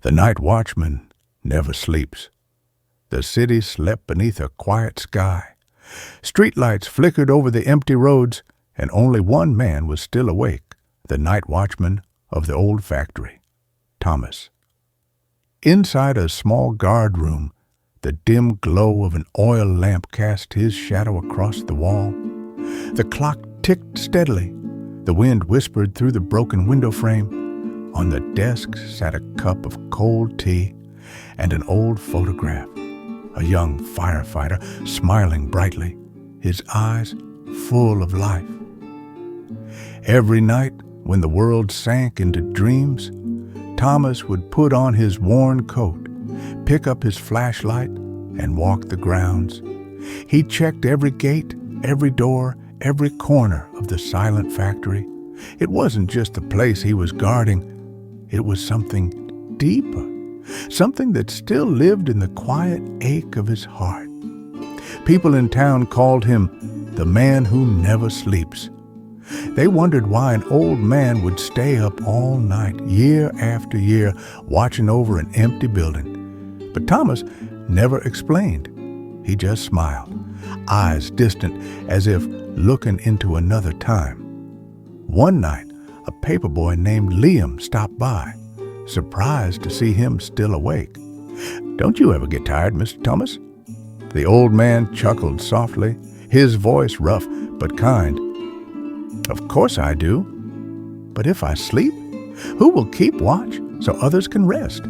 The night watchman never sleeps. The city slept beneath a quiet sky. Streetlights flickered over the empty roads, and only one man was still awake, the night watchman of the old factory, Thomas. Inside a small guard room, the dim glow of an oil lamp cast his shadow across the wall. The clock ticked steadily. The wind whispered through the broken window frame. On the desk sat a cup of cold tea and an old photograph. A young firefighter smiling brightly, his eyes full of life. Every night, when the world sank into dreams, Thomas would put on his worn coat, pick up his flashlight, and walk the grounds. He checked every gate, every door, every corner of the silent factory. It wasn't just the place he was guarding. It was something deeper, something that still lived in the quiet ache of his heart. People in town called him the man who never sleeps. They wondered why an old man would stay up all night, year after year, watching over an empty building. But Thomas never explained. He just smiled, eyes distant as if looking into another time. One night, a paperboy named Liam stopped by, surprised to see him still awake. "Don't you ever get tired, Mr. Thomas?" The old man chuckled softly, his voice rough but kind. "Of course I do. But if I sleep, who will keep watch so others can rest?"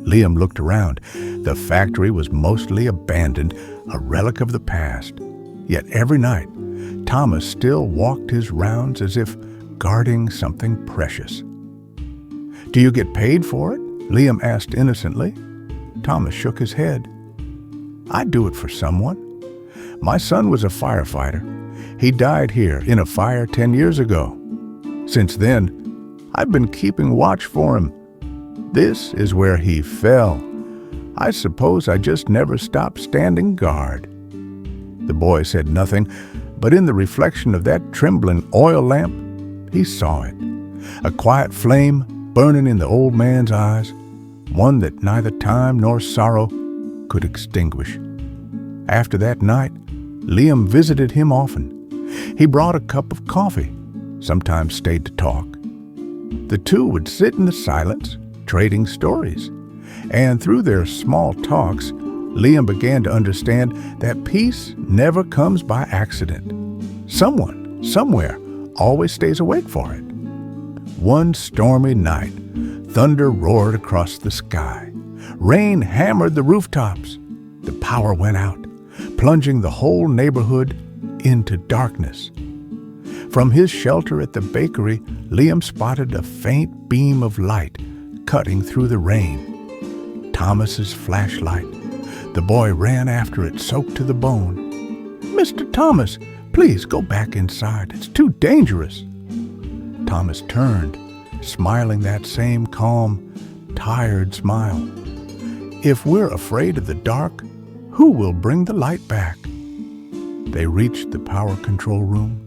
Liam looked around. The factory was mostly abandoned, a relic of the past. Yet every night, Thomas still walked his rounds as if guarding something precious. "Do you get paid for it?" Liam asked innocently. Thomas shook his head. "I do it for someone. My son was a firefighter. He died here in a fire 10 years ago. Since then, I've been keeping watch for him. This is where he fell. I suppose I just never stopped standing guard." The boy said nothing, but in the reflection of that trembling oil lamp, he saw it. A quiet flame burning in the old man's eyes, one that neither time nor sorrow could extinguish. After that night, Liam visited him often. He brought a cup of coffee, sometimes stayed to talk. The two would sit in the silence, trading stories. And through their small talks, Liam began to understand that peace never comes by accident. Someone, somewhere, always stays awake for it. One stormy night, thunder roared across the sky. Rain hammered the rooftops. The power went out, plunging the whole neighborhood into darkness. From his shelter at the bakery, Liam spotted a faint beam of light cutting through the rain. Thomas's flashlight. The boy ran after it, soaked to the bone. "Mr. Thomas, please go back inside. It's too dangerous." Thomas turned, smiling that same calm, tired smile. "If we're afraid of the dark, who will bring the light back?" They reached the power control room.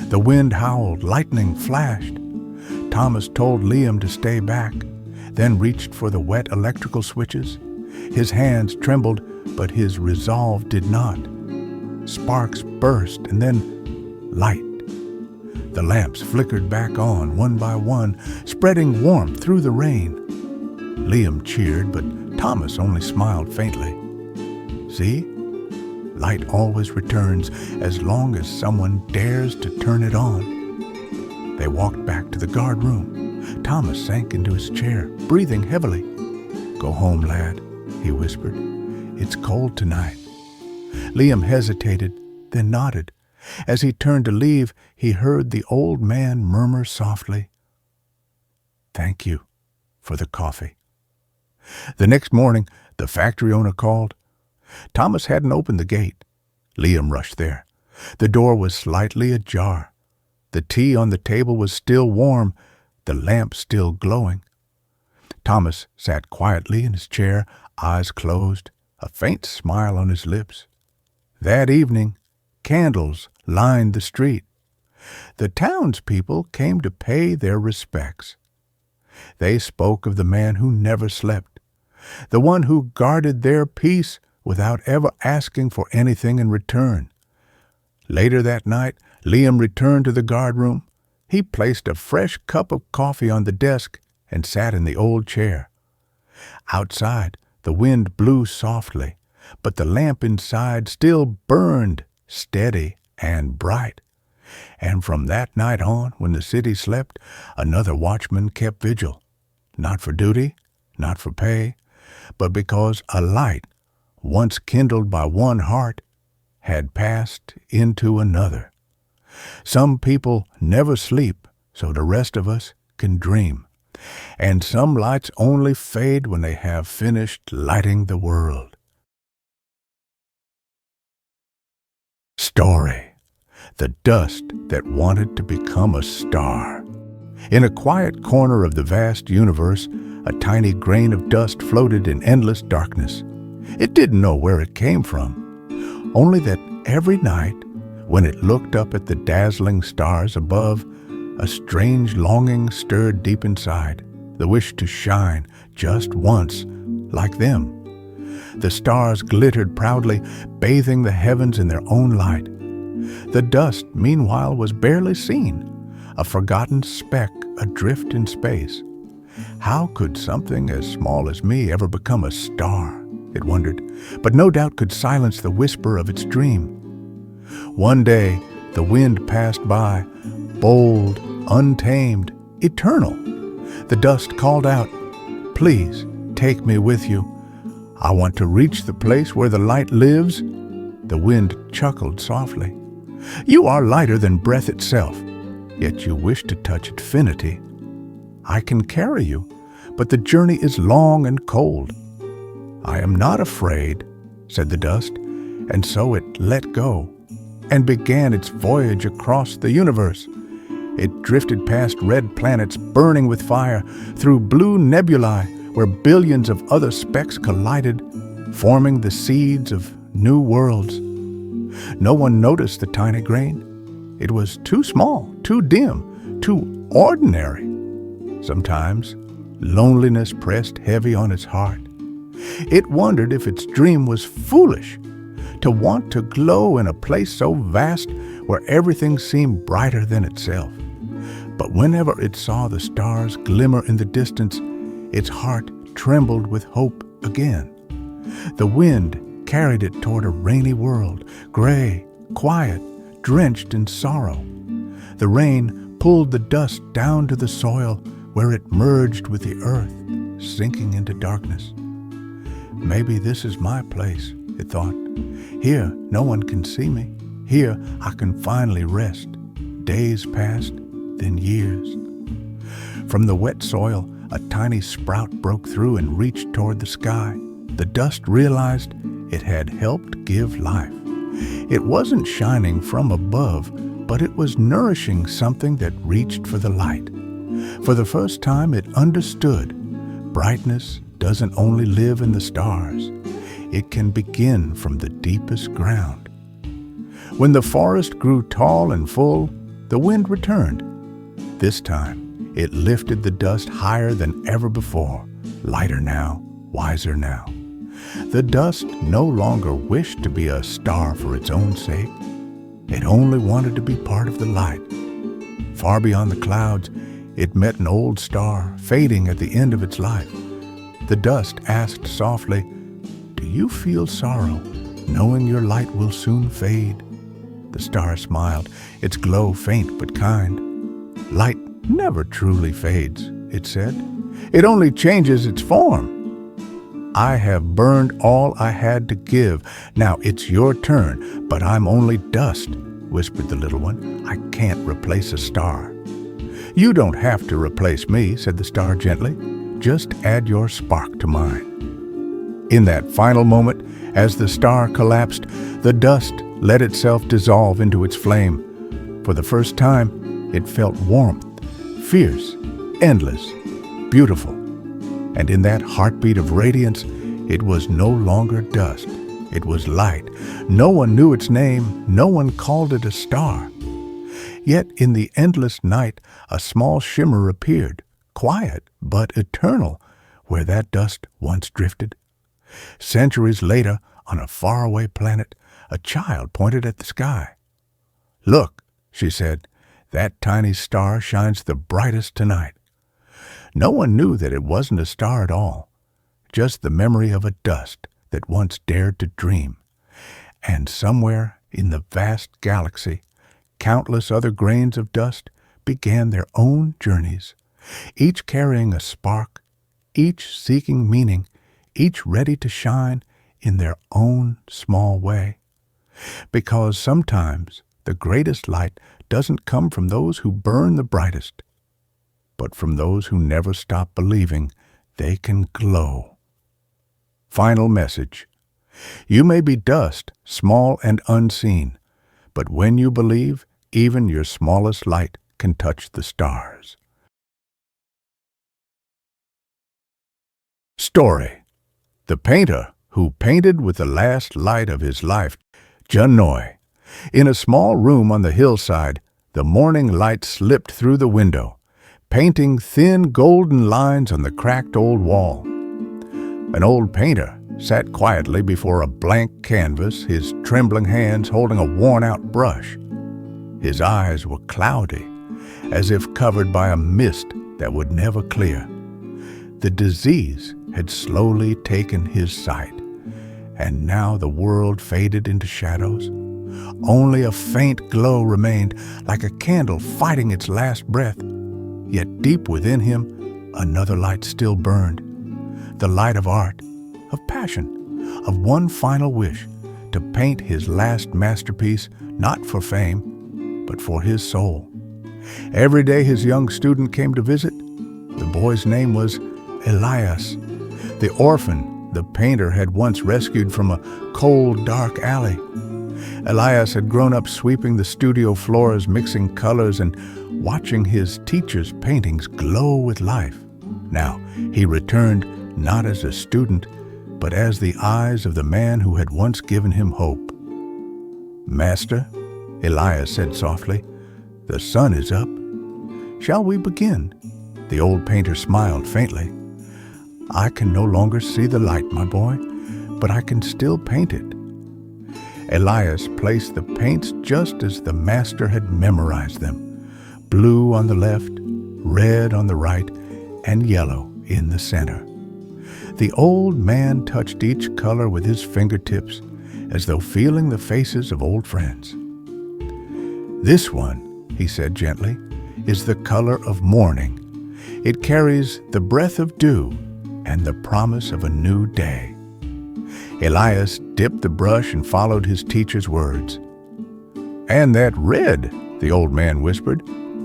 The wind howled, lightning flashed. Thomas told Liam to stay back, then reached for the wet electrical switches. His hands trembled, but his resolve did not. Sparks burst, and then light. The lamps flickered back on, one by one, spreading warmth through the rain. Liam cheered, but Thomas only smiled faintly. "See? Light always returns as long as someone dares to turn it on." They walked back to the guard room. Thomas sank into his chair, breathing heavily. "Go home, lad," he whispered. "It's cold tonight." Liam hesitated, then nodded. As he turned to leave, he heard the old man murmur softly, "Thank you for the coffee." The next morning, the factory owner called. Thomas hadn't opened the gate. Liam rushed there. The door was slightly ajar. The tea on the table was still warm, the lamp still glowing. Thomas sat quietly in his chair, eyes closed, a faint smile on his lips. That evening, candles lined the street. The townspeople came to pay their respects. They spoke of the man who never slept, the one who guarded their peace without ever asking for anything in return. Later that night, Liam returned to the guardroom. He placed a fresh cup of coffee on the desk and sat in the old chair. Outside, the wind blew softly, but the lamp inside still burned steady and bright. And from that night on, when the city slept, another watchman kept vigil, not for duty, not for pay, but because a light, once kindled by one heart, had passed into another. Some people never sleep, so the rest of us can dream. And some lights only fade when they have finished lighting the world. Story: the dust that wanted to become a star. In a quiet corner of the vast universe, a tiny grain of dust floated in endless darkness. It didn't know where it came from, only that every night, when it looked up at the dazzling stars above, a strange longing stirred deep inside, the wish to shine just once like them. The stars glittered proudly, bathing the heavens in their own light. The dust, meanwhile, was barely seen, a forgotten speck adrift in space. How could something as small as me ever become a star? It wondered, but no doubt could silence the whisper of its dream. One day, the wind passed by, bold, untamed, eternal. The dust called out, "Please, take me with you. I want to reach the place where the light lives." The wind chuckled softly. "You are lighter than breath itself, yet you wish to touch infinity. I can carry you, but the journey is long and cold." "I am not afraid," said the dust, and so it let go and began its voyage across the universe. It drifted past red planets burning with fire, through blue nebulae where billions of other specks collided, forming the seeds of new worlds. No one noticed the tiny grain. It was too small, too dim, too ordinary. Sometimes loneliness pressed heavy on its heart. It wondered if its dream was foolish, to want to glow in a place so vast where everything seemed brighter than itself. But whenever it saw the stars glimmer in the distance, its heart trembled with hope again. The wind carried it toward a rainy world, gray, quiet, drenched in sorrow. The rain pulled the dust down to the soil where it merged with the earth, sinking into darkness. "Maybe this is my place," it thought. "Here no one can see me. Here I can finally rest." Days passed, then years. From the wet soil, a tiny sprout broke through and reached toward the sky. The dust realized it had helped give life. It wasn't shining from above, but it was nourishing something that reached for the light. For the first time, it understood brightness doesn't only live in the stars. It can begin from the deepest ground. When the forest grew tall and full, the wind returned. This time, it lifted the dust higher than ever before, lighter now, wiser now. The dust no longer wished to be a star for its own sake. It only wanted to be part of the light. Far beyond the clouds, it met an old star, fading at the end of its life. The dust asked softly, "Do you feel sorrow, knowing your light will soon fade?" The star smiled, its glow faint but kind. "Light never truly fades," it said. "It only changes its form. I have burned all I had to give. Now it's your turn, but I'm only dust," whispered the little one. "I can't replace a star." "You don't have to replace me," said the star gently. "Just add your spark to mine." In that final moment, as the star collapsed, the dust let itself dissolve into its flame. For the first time, it felt warmth, fierce, endless, beautiful. And in that heartbeat of radiance, it was no longer dust. It was light. No one knew its name. No one called it a star. Yet in the endless night, a small shimmer appeared, quiet but eternal, where that dust once drifted. Centuries later, on a faraway planet, a child pointed at the sky. "Look," she said, "that tiny star shines the brightest tonight." No one knew that it wasn't a star at all, just the memory of a dust that once dared to dream. And somewhere in the vast galaxy, countless other grains of dust began their own journeys, each carrying a spark, each seeking meaning, each ready to shine in their own small way. Because sometimes the greatest light doesn't come from those who burn the brightest, but from those who never stop believing they can glow. Final message. You may be dust, small and unseen, but when you believe, even your smallest light can touch the stars. Story. The painter who painted with the last light of his life, Janoi. In a small room on the hillside, the morning light slipped through the window, painting thin golden lines on the cracked old wall. An old painter sat quietly before a blank canvas, his trembling hands holding a worn-out brush. His eyes were cloudy, as if covered by a mist that would never clear. The disease had slowly taken his sight, and now the world faded into shadows. Only a faint glow remained, like a candle fighting its last breath. Yet deep within him, another light still burned. The light of art, of passion, of one final wish, to paint his last masterpiece, not for fame, but for his soul. Every day his young student came to visit. The boy's name was Elias, the orphan the painter had once rescued from a cold, dark alley. Elias had grown up sweeping the studio floors, mixing colors, and watching his teacher's paintings glow with life. Now he returned not as a student, but as the eyes of the man who had once given him hope. "Master," Elias said softly, "the sun is up. Shall we begin?" The old painter smiled faintly. "I can no longer see the light, my boy, but I can still paint it." Elias placed the paints just as the master had memorized them, blue on the left, red on the right, and yellow in the center. The old man touched each color with his fingertips, as though feeling the faces of old friends. "This one," he said gently, "is the color of morning. It carries the breath of dew and the promise of a new day." Elias dipped the brush and followed his teacher's words. "And that red," the old man whispered,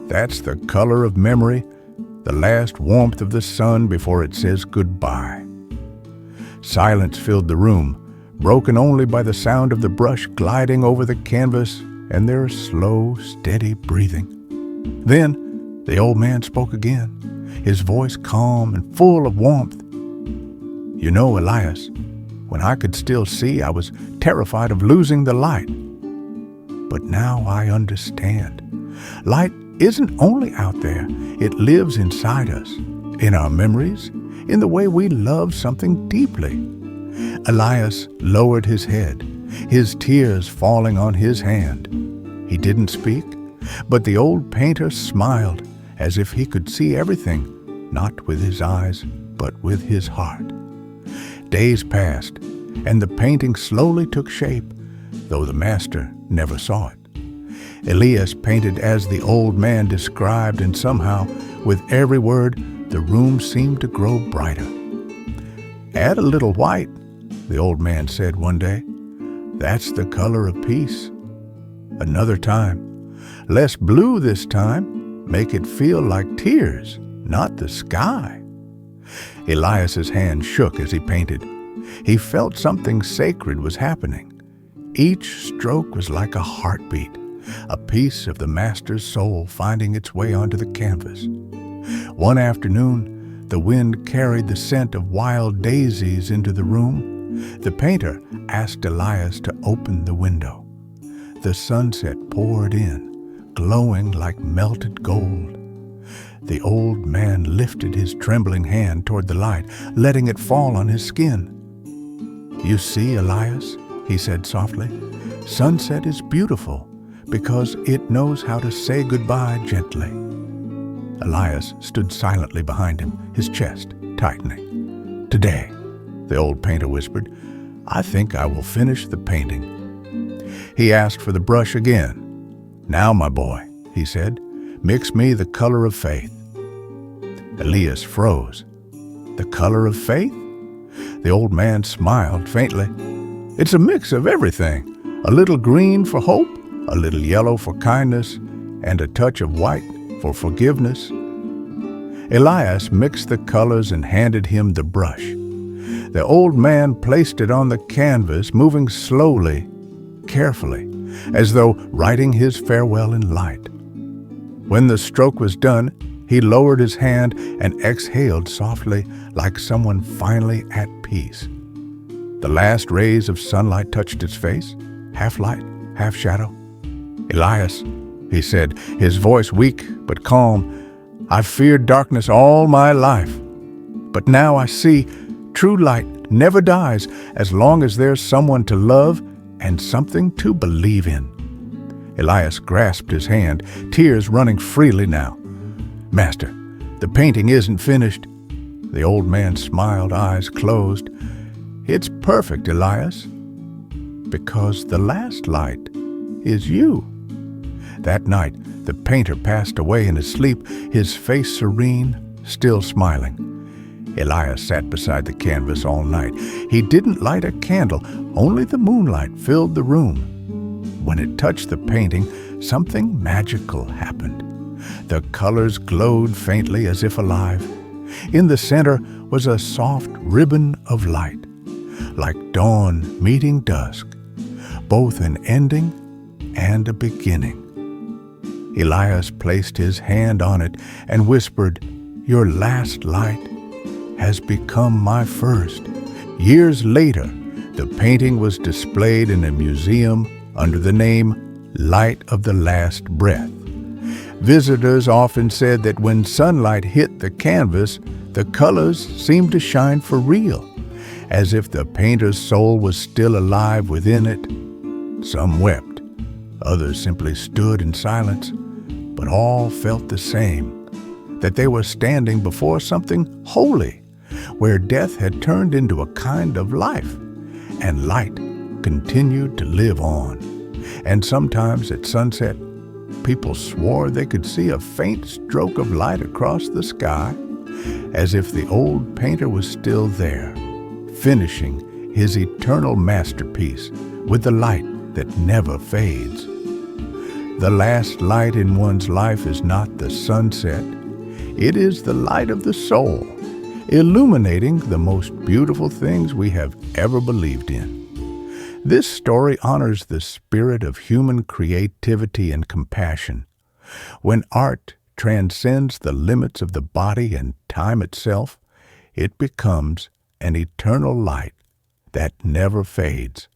"that's the color of memory, the last warmth of the sun before it says goodbye." Silence filled the room, broken only by the sound of the brush gliding over the canvas and their slow, steady breathing. Then the old man spoke again, his voice calm and full of warmth. "You know, Elias, when I could still see, I was terrified of losing the light. But now I understand. Light isn't only out there, it lives inside us, in our memories, in the way we love something deeply." Elias lowered his head, his tears falling on his hand. He didn't speak, but the old painter smiled, as if he could see everything, not with his eyes, but with his heart. Days passed, and the painting slowly took shape, though the master never saw it. Elias painted as the old man described, and somehow, with every word, the room seemed to grow brighter. "Add a little white," the old man said one day. "That's the color of peace." Another time, "Less blue this time, make it feel like tears, not the sky." Elias's hand shook as he painted. He felt something sacred was happening. Each stroke was like a heartbeat, a piece of the master's soul finding its way onto the canvas. One afternoon, the wind carried the scent of wild daisies into the room. The painter asked Elias to open the window. The sunset poured in, glowing like melted gold. The old man lifted his trembling hand toward the light, letting it fall on his skin. "You see, Elias," he said softly, "sunset is beautiful because it knows how to say goodbye gently." Elias stood silently behind him, his chest tightening. "Today," the old painter whispered, "I think I will finish the painting." He asked for the brush again. "Now, my boy," he said, "mix me the color of faith." Elias froze. "The color of faith?" The old man smiled faintly. "It's a mix of everything. A little green for hope, a little yellow for kindness, and a touch of white for forgiveness." Elias mixed the colors and handed him the brush. The old man placed it on the canvas, moving slowly, carefully, as though writing his farewell in light. When the stroke was done, he lowered his hand and exhaled softly, like someone finally at peace. The last rays of sunlight touched his face, half light, half shadow. "Elias," he said, his voice weak but calm, "I've feared darkness all my life. But now I see true light never dies as long as there's someone to love and something to believe in." Elias grasped his hand, tears running freely now. "Master, the painting isn't finished." The old man smiled, eyes closed. "It's perfect, Elias, because the last light is you." That night, the painter passed away in his sleep, his face serene, still smiling. Elias sat beside the canvas all night. He didn't light a candle, only the moonlight filled the room. When it touched the painting, something magical happened. The colors glowed faintly as if alive. In the center was a soft ribbon of light, like dawn meeting dusk, both an ending and a beginning. Elias placed his hand on it and whispered, "Your last light has become my first." Years later, the painting was displayed in a museum under the name Light of the Last Breath. Visitors often said that when sunlight hit the canvas, the colors seemed to shine for real, as if the painter's soul was still alive within it. Some wept, others simply stood in silence, but all felt the same, that they were standing before something holy, where death had turned into a kind of life, and light continued to live on. And sometimes at sunset, people swore they could see a faint stroke of light across the sky, as if the old painter was still there, finishing his eternal masterpiece with the light that never fades. The last light in one's life is not the sunset. It is the light of the soul, illuminating the most beautiful things we have ever believed in. This story honors the spirit of human creativity and compassion. When art transcends the limits of the body and time itself, it becomes an eternal light that never fades.